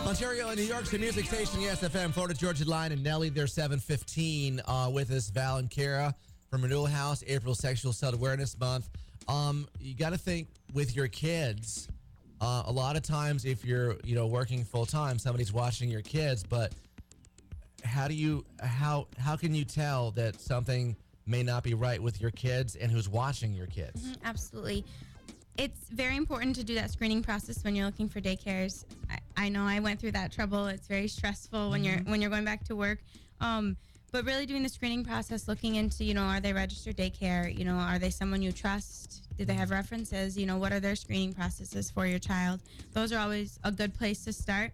Ontario and New York's the music station, Yes FM, Florida Georgia Line, and Nelly, they're 7:15 with us, Val and Kara from Renewal House, April Sexual Assault Awareness Month. You got to think with your kids, a lot of times if you're, working full time, somebody's watching your kids, but how can you tell that something may not be right with your kids and who's watching your kids? Mm-hmm, absolutely. It's very important to do that screening process when you're looking for daycares. I know I went through that trouble. It's very stressful when you're going back to work. But really doing the screening process, looking into, are they registered daycare? Are they someone you trust? Do they have references? What are their screening processes for your child? Those are always a good place to start.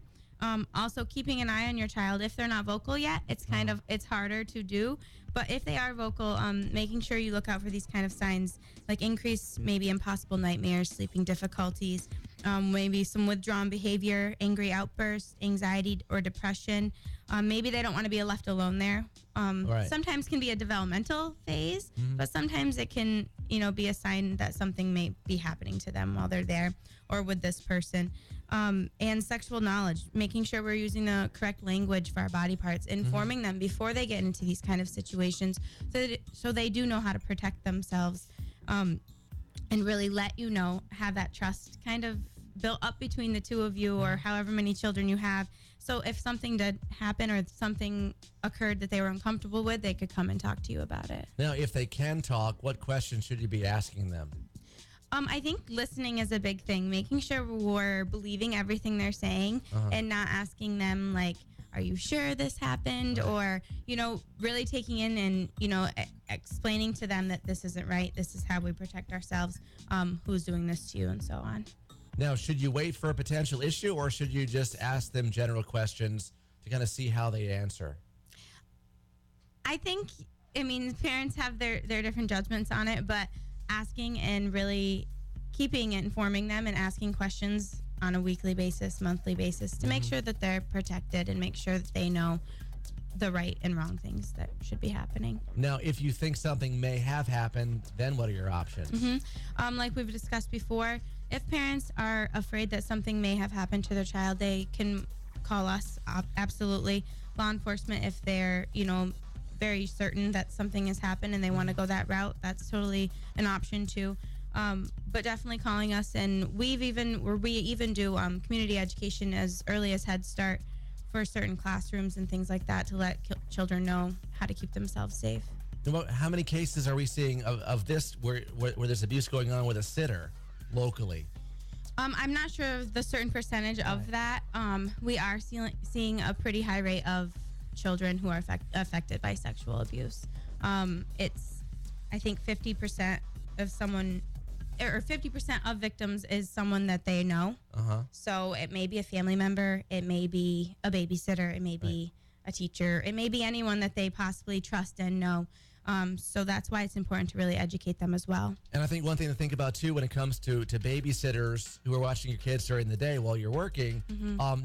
Also keeping an eye on your child. If they're not vocal yet, it's harder to do. But if they are vocal, making sure you look out for these kind of signs, like increased maybe impossible nightmares, sleeping difficulties, maybe some withdrawn behavior, angry outbursts, anxiety or depression. Maybe they don't want to be left alone there. Right. Sometimes can be a developmental phase, but sometimes it can, be a sign that something may be happening to them while they're there or with this person. And sexual knowledge, making sure we're using the correct language for our body parts, informing them before they get into these kind of situations so they do know how to protect themselves, and really let have that trust kind of built up between the two of you or however many children you have. So if something did happen or something occurred that they were uncomfortable with, they could come and talk to you about it. Now, if they can talk, what questions should you be asking them? I think listening is a big thing, making sure we're believing everything they're saying and not asking them like, are you sure this happened? Or, really taking in and, explaining to them that this isn't right. This is how we protect ourselves. Who's doing this to you and so on. Now, should you wait for a potential issue or should you just ask them general questions to kind of see how they answer? I think, parents have their different judgments on it, but asking and really informing them and asking questions on a weekly basis, monthly basis to make sure that they're protected and make sure that they know the right and wrong things that should be happening. Now, if you think something may have happened, then what are your options? Like we've discussed before, if parents are afraid that something may have happened to their child, they can call us, absolutely. Law enforcement, if they're, very certain that something has happened and they want to go that route, that's totally an option too. But definitely calling us, and we even do community education as early as Head Start for certain classrooms and things like that to let children know how to keep themselves safe. How many cases are we seeing of this where there's abuse going on with a sitter locally? I'm not sure of the certain percentage of that. We are seeing a pretty high rate of children who are affected by sexual abuse. It's, I think, 50% of someone, or 50% of victims is someone that they know. So it may be a family member, it may be a babysitter, it may be a teacher, it may be anyone that they possibly trust and know. So that's why it's important to really educate them as well. And I think one thing to think about too when it comes to babysitters who are watching your kids during the day while you're working,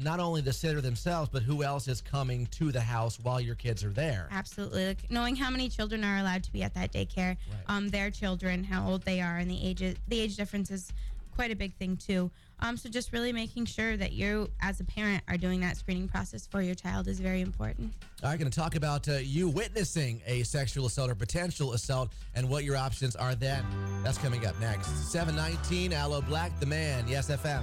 not only the sitter themselves, but who else is coming to the house while your kids are there. Absolutely. Like knowing how many children are allowed to be at that daycare, their children, how old they are, and the age difference is quite a big thing too. So just really making sure that you as a parent are doing that screening process for your child is very important. All right, going to talk about you witnessing a sexual assault or potential assault and what your options are then. That's coming up next. 7:19, Aloe Black, The Man, Yes FM.